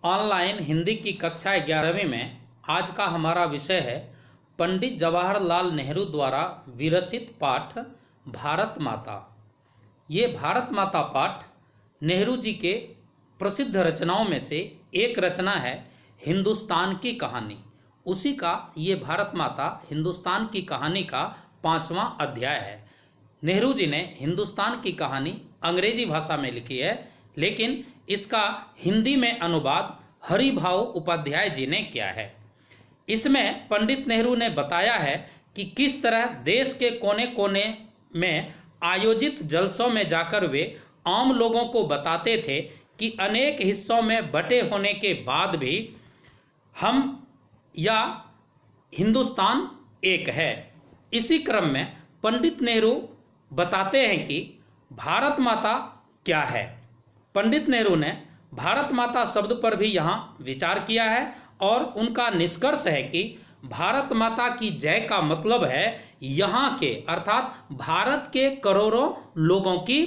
Online Hindi की कक्षा 11वीं में आज का हमारा विषय है पंडित जवाहरलाल नेहरू द्वारा विरचित पाठ भारत माता। ये भारत माता पाठ नेहरू जी के प्रसिद्ध रचनाओं में से एक रचना है हिंदुस्तान की कहानी। उसी का ये भारत माता हिंदुस्तान की कहानी का 5वां अध्याय है। नेहरू जी ने हिंदुस्तान की कहानी अंग्रेजी भाषा में लिखी है, लेकिन इसका हिंदी में अनुवाद हरिभाऊ उपाध्याय जी ने किया है। इसमें पंडित नेहरू ने बताया है कि किस तरह देश के कोने कोने में आयोजित जलसों में जाकर वे आम लोगों को बताते थे कि अनेक हिस्सों में बटे होने के बाद भी हम या हिंदुस्तान एक है। इसी क्रम में पंडित नेहरू बताते हैं कि भारत माता क्या है। पंडित नेहरू ने भारत माता शब्द पर भी यहाँ विचार किया है और उनका निष्कर्ष है कि भारत माता की जय का मतलब है यहाँ के अर्थात भारत के करोड़ों लोगों की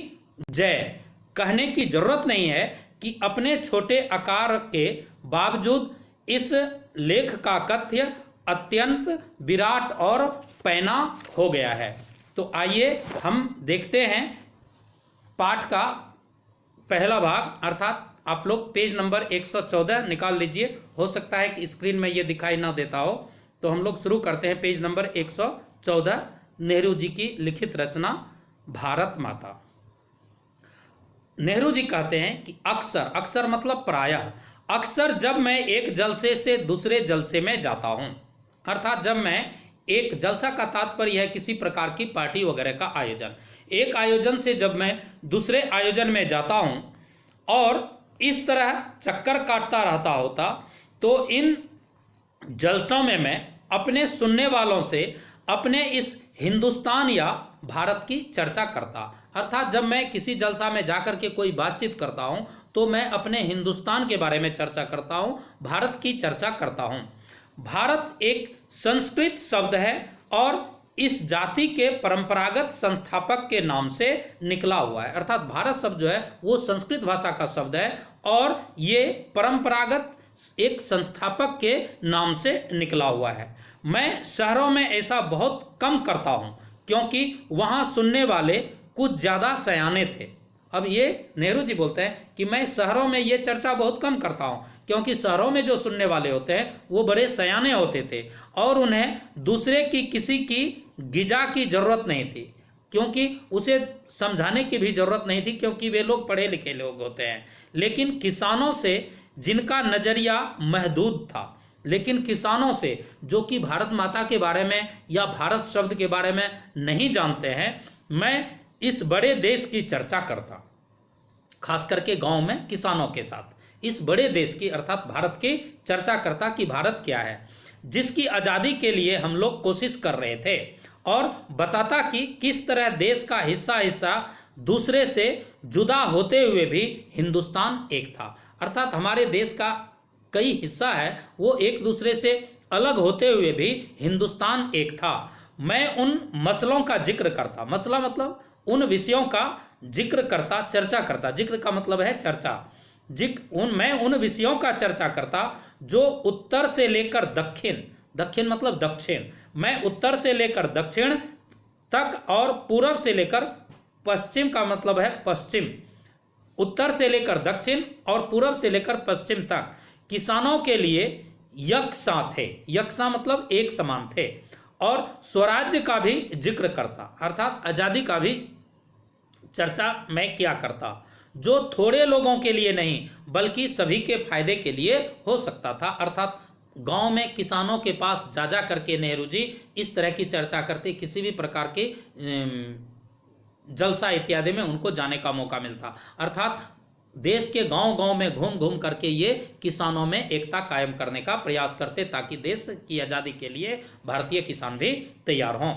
जय। कहने की जरूरत नहीं है कि अपने छोटे आकार के बावजूद इस लेख का कथ्य अत्यंत विराट और पैना हो गया है। तो आइए हम देखते हैं पाठ का पहला भाग, अर्थात आप लोग पेज नंबर 114 निकाल लीजिए। हो सकता है कि स्क्रीन में ये दिखाई ना देता हो, तो हम लोग शुरू करते हैं पेज नंबर 114, नेहरू जी की लिखित रचना भारत माता। नेहरू जी कहते हैं कि अक्सर, अक्सर मतलब प्रायः, अक्सर जब मैं एक जलसे से दूसरे जलसे में जाता हूँ, अर्थात जब मैं एक जलसा का तात्पर्य है किसी प्रकार की पार्टी वगैरह का आयोजन, एक आयोजन से जब मैं दूसरे आयोजन में जाता हूँ और इस तरह चक्कर काटता रहता होता, तो इन जलसों में मैं अपने सुनने वालों से अपने इस हिंदुस्तान या भारत की चर्चा करता। अर्थात जब मैं किसी जलसा में जाकर के कोई बातचीत करता हूँ तो मैं अपने हिंदुस्तान के बारे में चर्चा करता हूँ, भारत की चर्चा करता हूँ। भारत एक संस्कृत शब्द है और इस जाति के परंपरागत संस्थापक के नाम से निकला हुआ है। अर्थात भारत शब्द जो है वो संस्कृत भाषा का शब्द है और ये परंपरागत एक संस्थापक के नाम से निकला हुआ है। मैं शहरों में ऐसा बहुत कम करता हूँ क्योंकि वहाँ सुनने वाले कुछ ज़्यादा सयाने थे। अब ये नेहरू जी बोलते हैं कि मैं शहरों में ये चर्चा बहुत कम करता हूँ क्योंकि शहरों में जो सुनने वाले होते हैं वो बड़े सयाने होते थे और उन्हें दूसरे की किसी की गिजा की जरूरत नहीं थी, क्योंकि उसे समझाने की भी जरूरत नहीं थी क्योंकि वे लोग पढ़े लिखे लोग होते हैं। लेकिन किसानों से जिनका नजरिया महदूद था, लेकिन किसानों से जो कि भारत माता के बारे में या भारत शब्द के बारे में नहीं जानते हैं, मैं इस बड़े देश की चर्चा करता, खास करके गांव में किसानों के साथ इस बड़े देश की अर्थात भारत की चर्चा करता कि भारत क्या है जिसकी आज़ादी के लिए हम लोग कोशिश कर रहे थे, और बताता कि किस तरह देश का हिस्सा हिस्सा दूसरे से जुदा होते हुए भी हिंदुस्तान एक था। अर्थात हमारे देश का कई हिस्सा है वो एक दूसरे से अलग होते हुए भी हिंदुस्तान एक था। मैं उन मसलों का जिक्र करता, मसला मतलब उन विषयों का जिक्र करता, चर्चा करता, जिक्र का मतलब है चर्चा, मैं उन विषयों का चर्चा करता जो उत्तर से लेकर दक्षिण, दक्षिण मतलब दक्षिण, मैं उत्तर से लेकर दक्षिण तक और पूर्व से लेकर पश्चिम का मतलब है पश्चिम, उत्तर से लेकर दक्षिण और पूर्व से लेकर पश्चिम तक किसानों के लिए यकसा थे, यकसा मतलब एक समान थे, और स्वराज्य का भी जिक्र करता अर्थात आज़ादी का भी चर्चा मैं क्या करता, जो थोड़े लोगों के लिए नहीं बल्कि सभी के फायदे के लिए हो सकता था। अर्थात गांव में किसानों के पास जा जा करके नेहरू जी इस तरह की चर्चा करते, किसी भी प्रकार के जलसा इत्यादि में उनको जाने का मौका मिलता। अर्थात देश के गांव गांव में घूम घूम करके ये किसानों में एकता कायम करने का प्रयास करते ताकि देश की आज़ादी के लिए भारतीय किसान भी तैयार हों।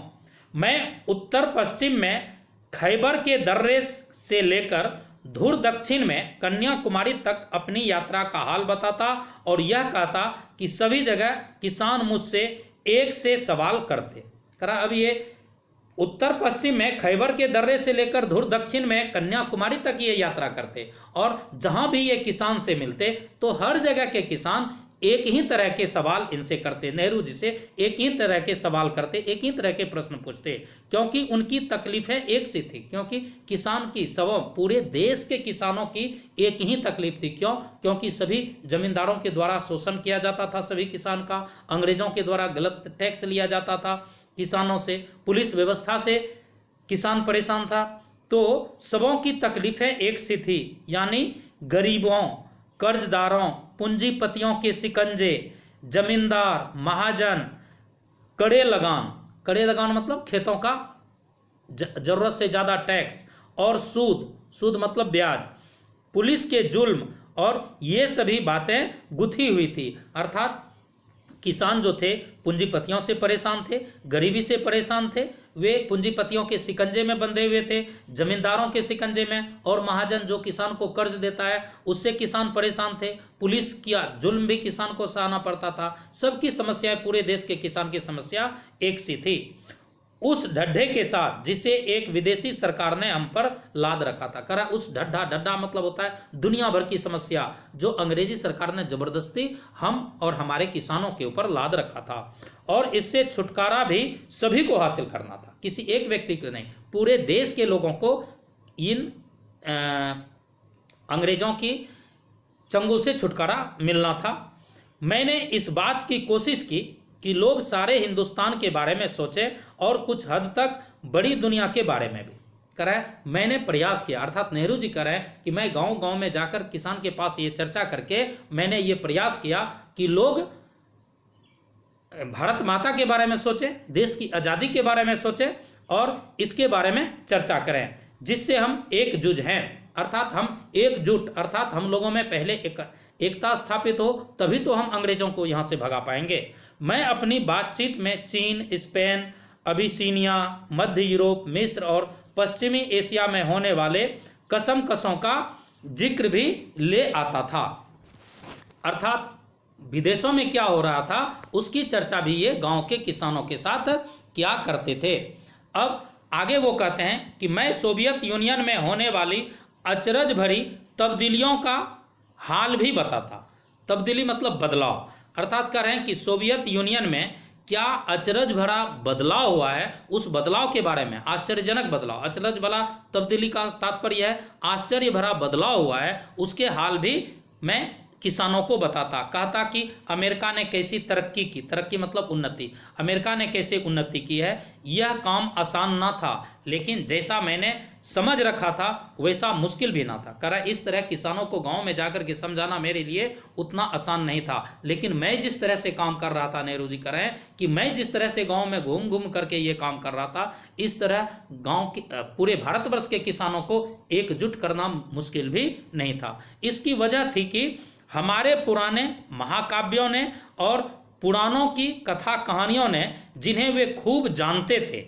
मैं उत्तर पश्चिम में खैबर के दर्रे से लेकर धुर दक्षिण में कन्याकुमारी तक अपनी यात्रा का हाल बताता और यह कहता कि सभी जगह किसान मुझसे एक से सवाल करते। करा अब ये उत्तर पश्चिम में खैबर के दर्रे से लेकर धुर दक्षिण में कन्याकुमारी तक ये यात्रा करते और जहां भी ये किसान से मिलते तो हर जगह के किसान एक ही तरह के सवाल इनसे करते, नेहरू जी से एक ही तरह के सवाल करते, एक ही तरह के प्रश्न पूछते, क्योंकि उनकी तकलीफें एक सी थी। क्योंकि किसान की सब पूरे देश के किसानों की एक ही तकलीफ थी। क्यों? क्योंकि सभी जमींदारों के द्वारा शोषण किया जाता था सभी किसान का, अंग्रेजों के द्वारा गलत टैक्स लिया जाता था किसानों से, पुलिस व्यवस्था से किसान परेशान था। तो सबों की तकलीफें एक सी थी, यानी गरीबों, कर्जदारों, पूंजीपतियों के शिकंजे, जमींदार, महाजन, कड़े लगान मतलब खेतों का जरूरत से ज़्यादा टैक्स, और सूद मतलब ब्याज, पुलिस के जुल्म, और ये सभी बातें गुथी हुई थी। अर्थात किसान जो थे पूंजीपतियों से परेशान थे, गरीबी से परेशान थे, वे पूंजीपतियों के शिकंजे में बंधे हुए थे, जमींदारों के शिकंजे में, और महाजन जो किसान को कर्ज देता है उससे किसान परेशान थे, पुलिस का जुल्म भी किसान को सहना पड़ता था। सबकी समस्याएं, पूरे देश के किसान की समस्या एक सी थी। उस ढड्ढे के साथ जिसे एक विदेशी सरकार ने हम पर लाद रखा था, करा उस ढड्ढा मतलब होता है दुनिया भर की समस्या जो अंग्रेजी सरकार ने जबरदस्ती हम और हमारे किसानों के ऊपर लाद रखा था, और इससे छुटकारा भी सभी को हासिल करना था, किसी एक व्यक्ति को नहीं, पूरे देश के लोगों को इन अंग्रेजों की चंगुल से छुटकारा मिलना था। मैंने इस बात की कोशिश की कि लोग सारे हिंदुस्तान के बारे में सोचें और कुछ हद तक बड़ी दुनिया के बारे में भी करें। मैंने प्रयास किया, अर्थात नेहरू जी करें कि मैं गांव-गांव में जाकर किसान के पास ये चर्चा करके मैंने ये प्रयास किया कि लोग भारत माता के बारे में सोचें, देश की आज़ादी के बारे में सोचें और इसके बारे में चर्चा करें, जिससे हम एकजुट हैं, अर्थात हम एकजुट, अर्थात हम लोगों में पहले एकता स्थापित हो, तभी तो हम अंग्रेजों को यहाँ से भगा पाएंगे। मैं अपनी बातचीत में चीन, स्पेन, अबिसीनिया, मध्य यूरोप, मिस्र और पश्चिमी एशिया में होने वाले कसमों का जिक्र भी ले आता था, अर्थात विदेशों में क्या हो रहा था उसकी चर्चा भी ये गांव के किसानों के साथ क्या करते थे। अब आगे वो कहते हैं कि मैं सोवियत यूनियन में होने वाली अचरज भरी तब्दीलियों का हाल भी बताता। तब्दीली मतलब बदलाव, अर्थात कह रहे हैं कि सोवियत यूनियन में क्या अचरज भरा बदलाव हुआ है, उस बदलाव के बारे में, आश्चर्यजनक बदलाव, अचरज भरा तब्दीली का तात्पर्य है आश्चर्य भरा बदलाव हुआ है, उसके हाल भी मैं किसानों को बताता। कहता कि अमेरिका ने कैसी तरक्की की, तरक्की मतलब उन्नति, अमेरिका ने कैसे उन्नति की है, यह काम आसान ना था, लेकिन जैसा मैंने समझ रखा था वैसा मुश्किल भी ना था। करा इस तरह किसानों को गांव में जाकर के समझाना मेरे लिए उतना आसान नहीं था, लेकिन मैं जिस तरह से काम कर रहा था, नेहरू जी कह रहे हैं कि मैं जिस तरह से गांव में घूम घूम करके ये काम कर रहा था, इस तरह गांव के पूरे भारतवर्ष के किसानों को एकजुट करना मुश्किल भी नहीं था। इसकी वजह थी कि हमारे पुराने महाकाव्यों ने और पुराणों की कथा कहानियों ने, जिन्हें वे खूब जानते थे,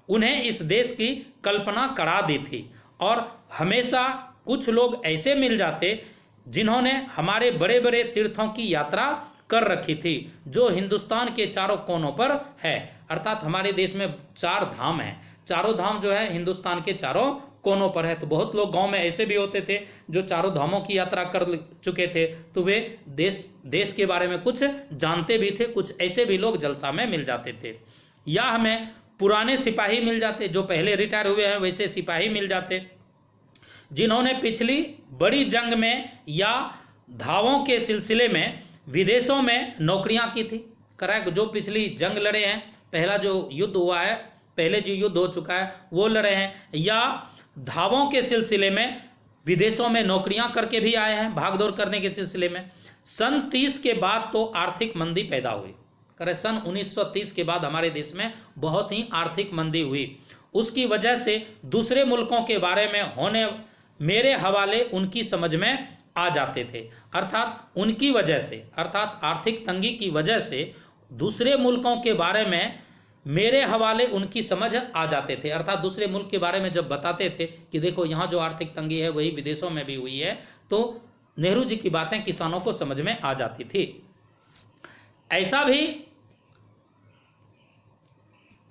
उन्हें इस देश की कल्पना करा दी थी, और हमेशा कुछ लोग ऐसे मिल जाते जिन्होंने हमारे बड़े बड़े तीर्थों की यात्रा कर रखी थी जो हिंदुस्तान के चारों कोनों पर है। अर्थात हमारे देश में 4 धाम हैं, चारों धाम जो है हिंदुस्तान के चारों कोनों पर है। तो बहुत लोग गांव में ऐसे भी होते थे जो चारों धामों की यात्रा कर चुके थे, तो वे देश के बारे में कुछ जानते भी थे। कुछ ऐसे भी लोग जलसा में मिल जाते थे, या हमें पुराने सिपाही मिल जाते, जो पहले रिटायर हुए हैं वैसे सिपाही मिल जाते, जिन्होंने पिछली बड़ी जंग में या धावों के सिलसिले में विदेशों में नौकरियां की थी। कराए जो पिछली जंग लड़े हैं, पहला जो युद्ध हुआ है, पहले जो युद्ध हो चुका है वो लड़े हैं, या धावों के सिलसिले में विदेशों में नौकरियां करके भी आए हैं, भागदौड़ करने के सिलसिले में। सन 30 के बाद तो आर्थिक मंदी पैदा हुई। करे सन 1930 के बाद हमारे देश में बहुत ही आर्थिक मंदी हुई। उसकी वजह से दूसरे मुल्कों के बारे में होने मेरे हवाले उनकी समझ में आ जाते थे, अर्थात उनकी वजह से, अर्थात आर्थिक तंगी की वजह से दूसरे मुल्कों के बारे में मेरे हवाले उनकी समझ आ जाते थे। अर्थात दूसरे मुल्क के बारे में जब बताते थे कि देखो यहाँ जो आर्थिक तंगी है वही विदेशों में भी हुई है, तो नेहरू जी की बातें किसानों को समझ में आ जाती थी।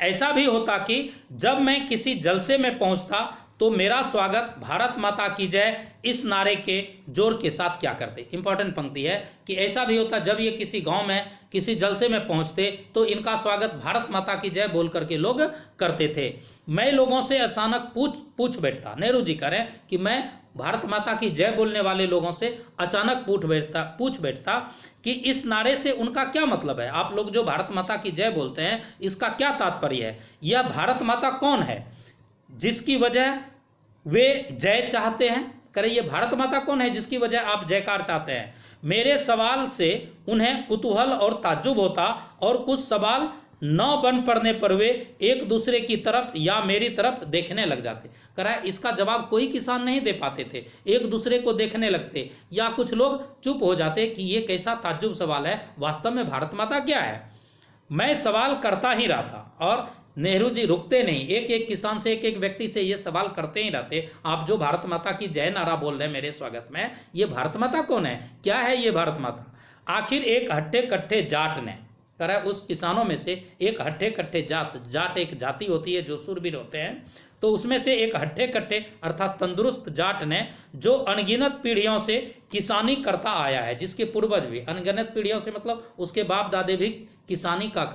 ऐसा भी होता कि जब मैं किसी जलसे में पहुंचता तो मेरा स्वागत भारत माता की जय इस नारे के जोर के साथ क्या करते। इंपॉर्टेंट पंक्ति है कि ऐसा भी होता जब ये किसी गांव में किसी जलसे में पहुंचते तो इनका स्वागत भारत माता की जय बोल करके लोग करते थे। मैं लोगों से अचानक पूछ बैठता, नेहरू जी कह रहे हैं कि मैं भारत माता की जय बोलने वाले लोगों से अचानक पूछ बैठता कि इस नारे से उनका क्या मतलब है। आप लोग जो भारत माता की जय बोलते हैं इसका क्या तात्पर्य है। यह भारत माता कौन है जिसकी वजह वे जय चाहते हैं। करें ये भारत माता कौन है जिसकी वजह आप जयकार चाहते हैं। मेरे सवाल से उन्हें कुतूहल और ताज्जुब होता और कुछ सवाल न बन पड़ने पर वे एक दूसरे की तरफ या मेरी तरफ देखने लग जाते। करा इसका जवाब कोई किसान नहीं दे पाते थे, एक दूसरे को देखने लगते या कुछ लोग चुप हो जाते कि ये कैसा ताज्जुब सवाल है, वास्तव में भारत माता क्या है। मैं सवाल करता ही रहा था और नेहरू जी रुकते नहीं, एक एक किसान से एक एक व्यक्ति से ये सवाल करते ही रहते। आप जो भारत माता की जय नारा बोल रहे हैं मेरे स्वागत में, ये भारत माता कौन है, क्या है ये भारत माता। आखिर एक हट्टे कट्टे जाट ने करा, उस किसानों में से एक हट्टे कट्टे जाट एक जाति होती है जो सूरवीर होते हैं, तो उसमें से एक हट्टे कट्टे अर्थात तंदुरुस्त जाट ने जो अनगिनत पीढ़ियों से किसानी करता आया है, जिसके पूर्वज भी अनगिनत पीढ़ियों से मतलब उसके बाप दादे भी किसान का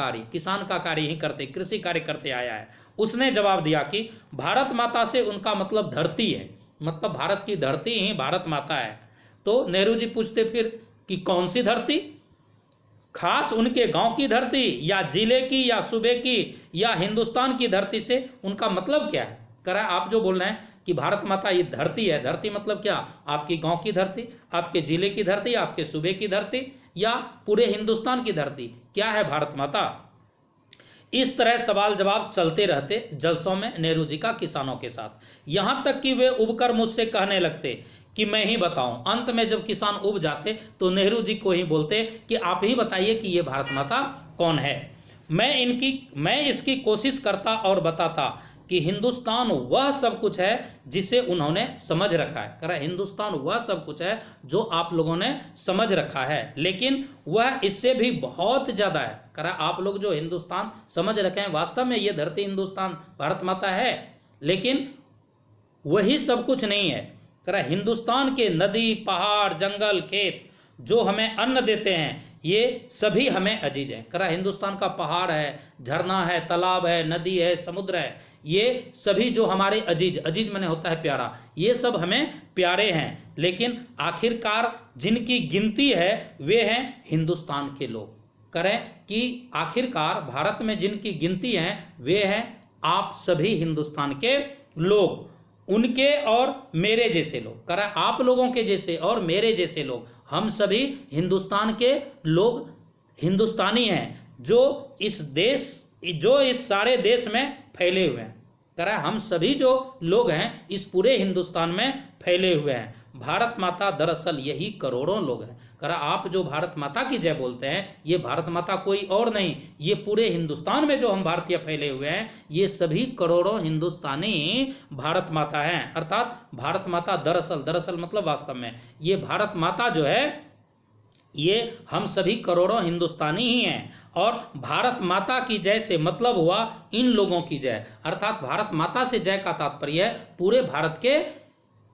कार्य ही करते, कृषि कार्य करते आया है। उसने जवाब दिया कि भारत माता से उनका मतलब धरती है, मतलब भारत की धरती ही भारत माता है। तो नेहरू जी पूछते फिर कि कौन सी धरती, खास उनके गांव की धरती या जिले की या सूबे की या हिंदुस्तान की धरती से उनका मतलब क्या है। करा आप जो बोल रहे हैं कि भारत माता ये धरती है, धरती मतलब क्या, आपकी गांव की धरती, आपके जिले की धरती, आपके सूबे की धरती या पूरे हिंदुस्तान की धरती, क्या है भारत माता। इस तरह सवाल जवाब चलते रहते जलसों में नेहरू जी का किसानों के साथ, यहां तक कि वे उबकर मुझसे कहने लगते कि मैं ही बताऊं। अंत में जब किसान उब जाते तो नेहरू जी को ही बोलते कि आप ही बताइए कि ये भारत माता कौन है। मैं इसकी कोशिश करता और बताता कि हिंदुस्तान वह सब कुछ है जिसे उन्होंने समझ रखा है। कह रहा हिंदुस्तान वह सब कुछ है जो आप लोगों ने समझ रखा है, लेकिन वह इससे भी बहुत ज़्यादा है। कह रहा आप लोग जो हिंदुस्तान समझ रखे हैं, वास्तव में ये धरती हिंदुस्तान भारत माता है, लेकिन वही सब कुछ नहीं है। कह रहा हिंदुस्तान के नदी पहाड़ जंगल खेत जो हमें अन्न देते हैं ये सभी हमें अजीज हैं। कह रहा हिंदुस्तान का पहाड़ है, झरना है, तालाब है, नदी है, समुद्र है, ये सभी जो हमारे अजीज माने होता है प्यारा, ये सब हमें प्यारे हैं, लेकिन आखिरकार जिनकी गिनती है वे हैं हिंदुस्तान के लोग। करें कि आखिरकार भारत में जिनकी गिनती है वे हैं आप सभी हिंदुस्तान के लोग, उनके और मेरे जैसे लोग। करा आप लोगों के जैसे और मेरे जैसे लोग, हम सभी हिंदुस्तान के लोग हिंदुस्तानी हैं जो इस सारे देश में फैले हुए हैं। करा हम सभी जो लोग हैं इस पूरे हिंदुस्तान में फैले हुए हैं। भारत माता दरअसल यही करोड़ों लोग हैं। करा आप जो भारत माता की जय बोलते हैं ये भारत माता कोई और नहीं, ये पूरे हिंदुस्तान में जो हम भारतीय फैले हुए हैं ये सभी करोड़ों हिंदुस्तानी भारत माता हैं। अर्थात भारत माता दरअसल मतलब वास्तव में ये भारत माता जो है ये हम सभी करोड़ों हिंदुस्तानी ही हैं। और भारत माता की जय से मतलब हुआ इन लोगों की जय, अर्थात भारत माता से जय का तात्पर्य है पूरे भारत के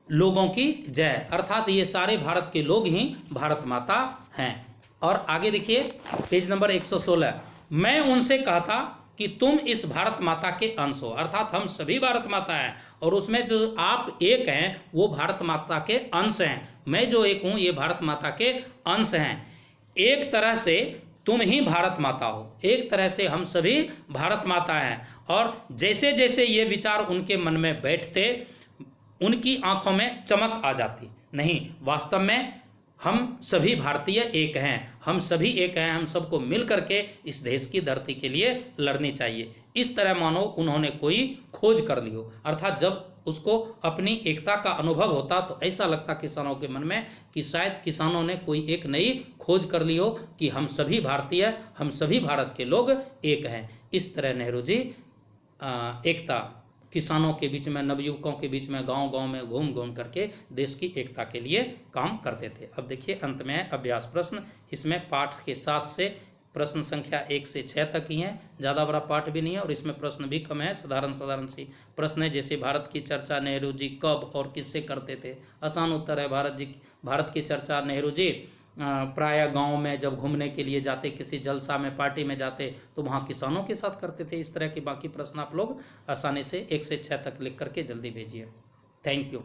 लोगों की जय, अर्थात ये सारे भारत के लोग ही भारत माता हैं। और आगे देखिए पेज नंबर 116, मैं उनसे कहता कि तुम इस भारत माता के अंश हो, अर्थात हम सभी भारत माता हैं और उसमें जो आप एक हैं वो भारत माता के अंश हैं। मैं जो एक हूँ ये भारत माता के अंश हैं। एक तरह से तुम ही भारत माता हो, एक तरह से हम सभी भारत माता हैं। और जैसे जैसे ये विचार उनके मन में बैठते उनकी आंखों में चमक आ जाती। नहीं, वास्तव में हम सभी भारतीय एक हैं, हम सभी एक हैं, हम सबको मिल करके इस देश की धरती के लिए लड़नी चाहिए। इस तरह मानो उन्होंने कोई खोज कर ली हो, अर्थात जब उसको अपनी एकता का अनुभव होता तो ऐसा लगता किसानों के मन में कि शायद किसानों ने कोई एक नई खोज कर ली हो कि हम सभी भारतीय, हम सभी भारत के लोग एक हैं। इस तरह नेहरू जी एकता किसानों के बीच में, नवयुवकों के बीच में, गांव-गांव में घूम घूम करके देश की एकता के लिए काम करते थे। अब देखिए अंत में अभ्यास प्रश्न, इसमें पाठ के साथ से प्रश्न संख्या 1 से 6 तक ही हैं, ज़्यादा बड़ा पाठ भी नहीं है और इसमें प्रश्न भी कम है, साधारण सी प्रश्न है। जैसे भारत की चर्चा नेहरू जी कब और किससे करते थे? आसान उत्तर है, भारत की चर्चा नेहरू जी प्रायः गांव में जब घूमने के लिए जाते, किसी जलसा में पार्टी में जाते तो वहाँ किसानों के साथ करते थे। इस तरह के बाकी प्रश्न आप लोग आसानी से 1 से 6 तक लिख करके जल्दी भेजिए। Thank you.